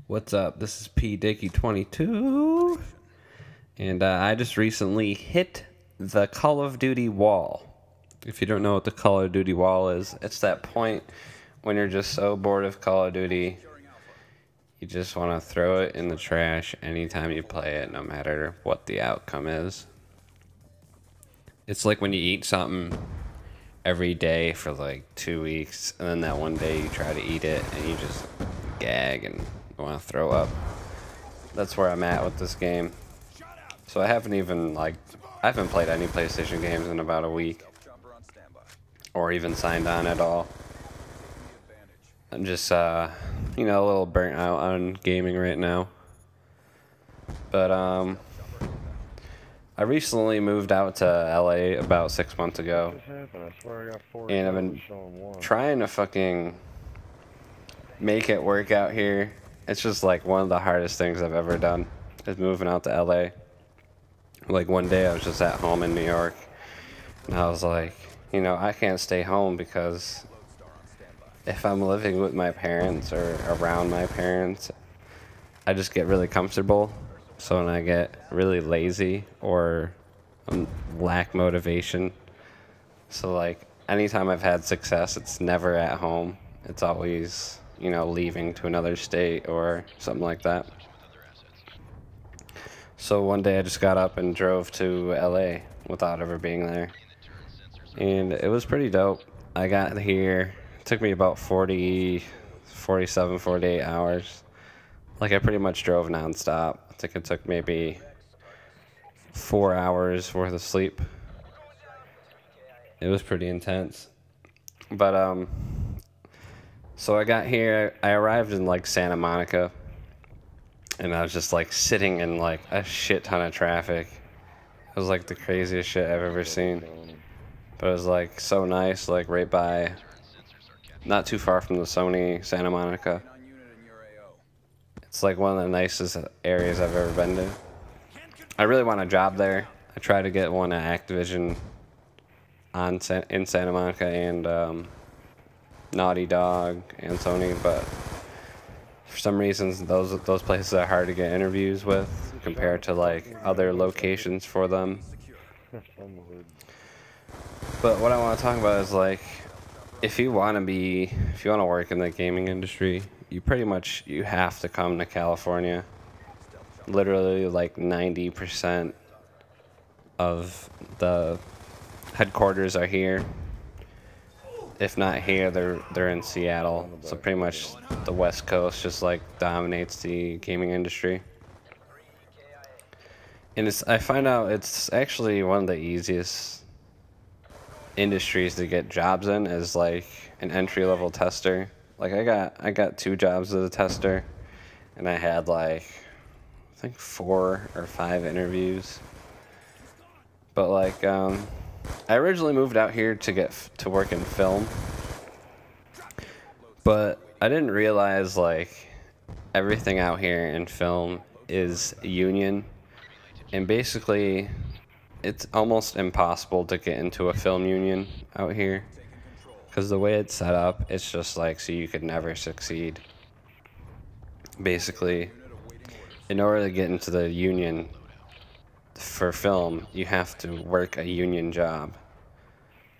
What's up? This is P Dicky 22, and I just recently hit the Call of Duty wall. If you don't know what the Call of Duty wall is, it's that point when you're just so bored of Call of Duty, you just want to throw it in the trash anytime you play it, no matter what the outcome is. It's like when you eat something every day for like 2 weeks, and then that one day you try to eat it, and you just gag and want to throw up. That's where I'm at with this game. So I haven't played any PlayStation games in about a week, or even signed on at all. I'm just a little burnt out on gaming right now. But I recently moved out to LA about 6 months ago, and I've been trying to fucking make it work out here. It's just like one of the hardest things I've ever done is moving out to LA. Like one day I was just at home in New York, and I was like, I can't stay home because if I'm living with my parents or around my parents, I just get really comfortable. So when I get really lazy or lack motivation, so like anytime I've had success, it's never at home. It's always leaving to another state or something like that. So one day I just got up and drove to LA without ever being there. And it was pretty dope. I got here, it took me about 48 hours. Like I pretty much drove nonstop. I think it took maybe 4 hours worth of sleep. It was pretty intense. But so I got here, I arrived in like Santa Monica, and I was just like sitting in like a shit ton of traffic. It was like the craziest shit I've ever seen. But it was like so nice, like right by, not too far from the Sony Santa Monica. It's like one of the nicest areas I've ever been to. I really want a job there. I tried to get one at Activision in Santa Monica and Naughty Dog and Sony, but for some reasons those places are hard to get interviews with compared to like other locations for them. But what I want to talk about is like if you want to work in the gaming industry, you have to come to California. Literally like 90% of the headquarters are here. If not here, they're in Seattle. So pretty much the West Coast just like dominates the gaming industry. And I find out it's actually one of the easiest industries to get jobs in is like an entry-level tester. Like I got 2 jobs as a tester, and I had like I think 4 or 5 interviews. But like I originally moved out here to work in film, but I didn't realize like everything out here in film is union, and basically it's almost impossible to get into a film union out here because the way it's set up, it's just like so you could never succeed. Basically, in order to get into the union for film, you have to work a union job.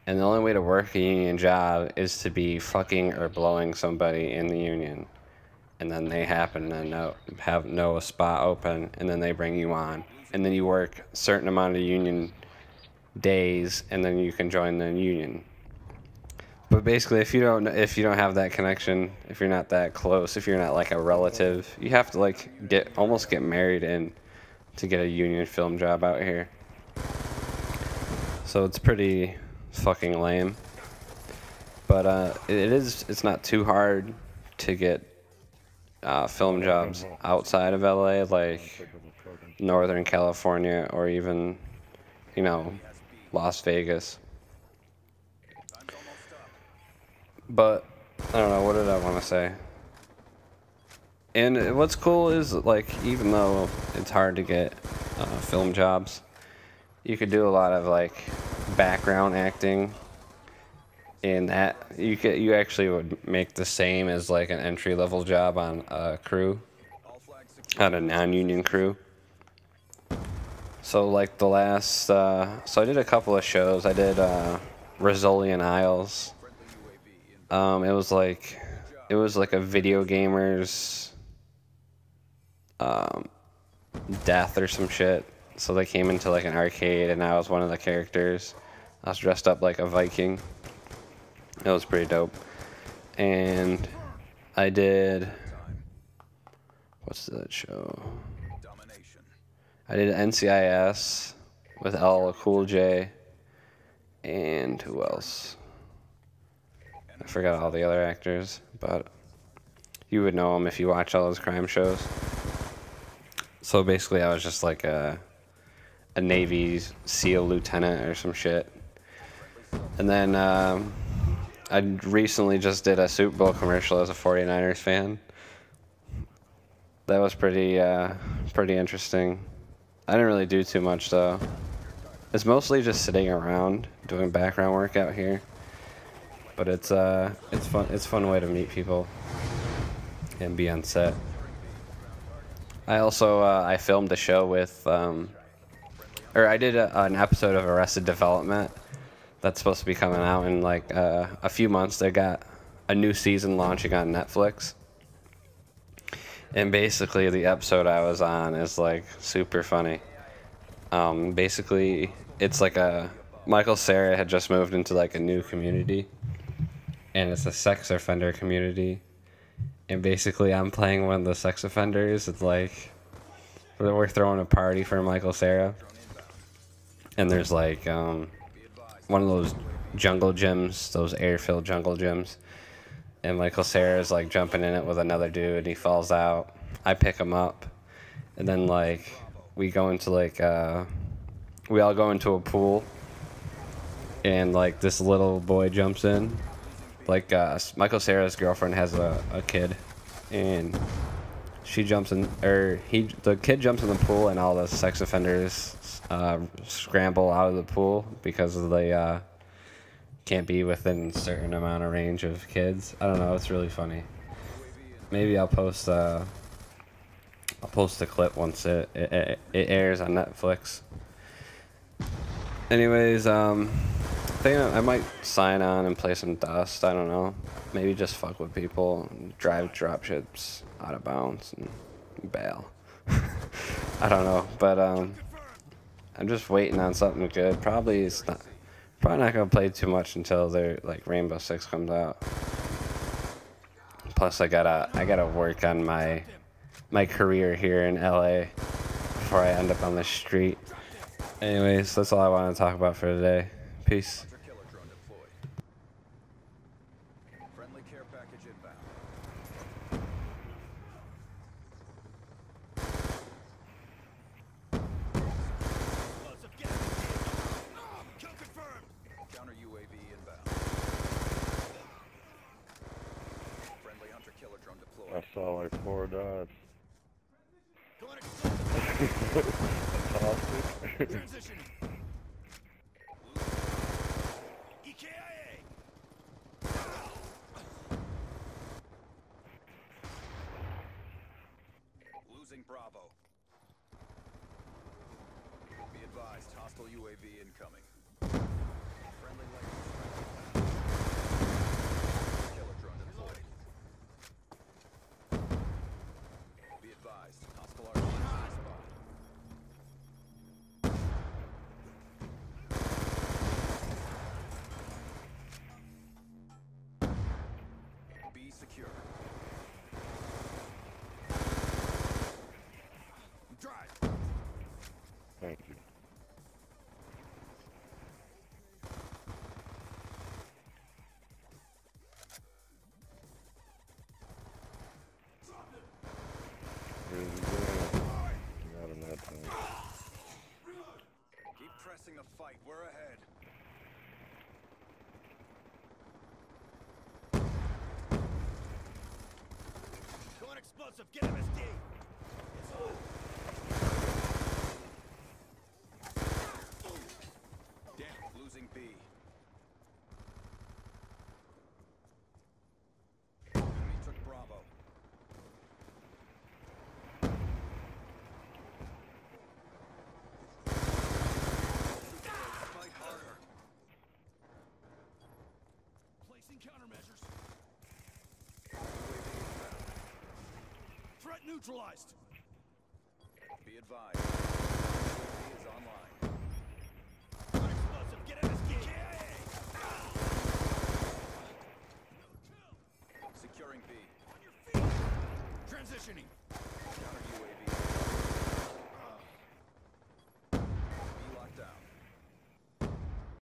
And the only way to work a union job is to be fucking or blowing somebody in the union. And then they happen to know a spot open, and then they bring you on. And then you work a certain amount of union days, and then you can join the union. But basically, if you don't have that connection, if you're not that close, if you're not like a relative, you have to like almost get married in to get a union film job out here. So it's pretty fucking lame. But it's not too hard to get film jobs outside of LA, like Northern California or even Las Vegas. But I don't know, what did I want to say? And what's cool is, like, even though it's hard to get film jobs, you could do a lot of, like, background acting, and that you actually would make the same as, like, an entry-level job on a crew. had a non-union crew. So like the last, so I did a couple of shows. I did Rizzolian Isles. It was like a video gamer's death or some shit. So they came into like an arcade, and I was one of the characters. I was dressed up like a Viking. It was pretty dope. And I did, what's that show? I did NCIS with LL Cool J, and who else? I forgot all the other actors, but you would know them if you watch all those crime shows. So basically, I was just like a Navy SEAL lieutenant or some shit. And then I recently just did a Super Bowl commercial as a 49ers fan. That was pretty interesting. I didn't really do too much though. It's mostly just sitting around doing background work out here. But it's fun. It's a fun way to meet people and be on set. I also I filmed a show with, or I did an episode of Arrested Development that's supposed to be coming out in like a few months. They got a new season launching on Netflix. And basically the episode I was on is like super funny. Basically it's like Michael Cera had just moved into like a new community, and it's a sex offender community. And basically I'm playing one of the sex offenders. It's like we're throwing a party for Michael Cera, and there's like one of those jungle gyms, those air-filled jungle gyms. And Michael Cera's like jumping in it with another dude. He falls out. I pick him up, and then like we go into like we all go into a pool, and like this little boy jumps in. Like Michael Cera's girlfriend has a kid, and she jumps in, or the kid jumps in the pool, and all the sex offenders scramble out of the pool because they can't be within a certain amount of range of kids. I don't know. It's really funny. Maybe I'll post a clip once it airs on Netflix. Anyways, I think I might sign on and play some Dust. I don't know. Maybe just fuck with people, drive dropships out of bounds, and bail. I don't know, but I'm just waiting on something good. Probably not gonna play too much until like Rainbow Six comes out. Plus, I gotta work on my career here in LA before I end up on the street. Anyways, that's all I want to talk about for today. Peace. I saw like 4 dots. Transitioning. EKIA. Losing Bravo. Be advised, hostile UAV incoming. Friendly laser. Killer drone deployed. Be advised, hostile artillery spot. Be secure. Drive. Thank you. Not in that time. Keep pressing the fight. We're ahead. Going explosive. Get MSD. It's on. Damn. Losing B. Enemy took Bravo. countermeasures. Threat neutralized. Be advised. UAV is online. One explosive, get MSD. Securing B. On your feet. Transitioning.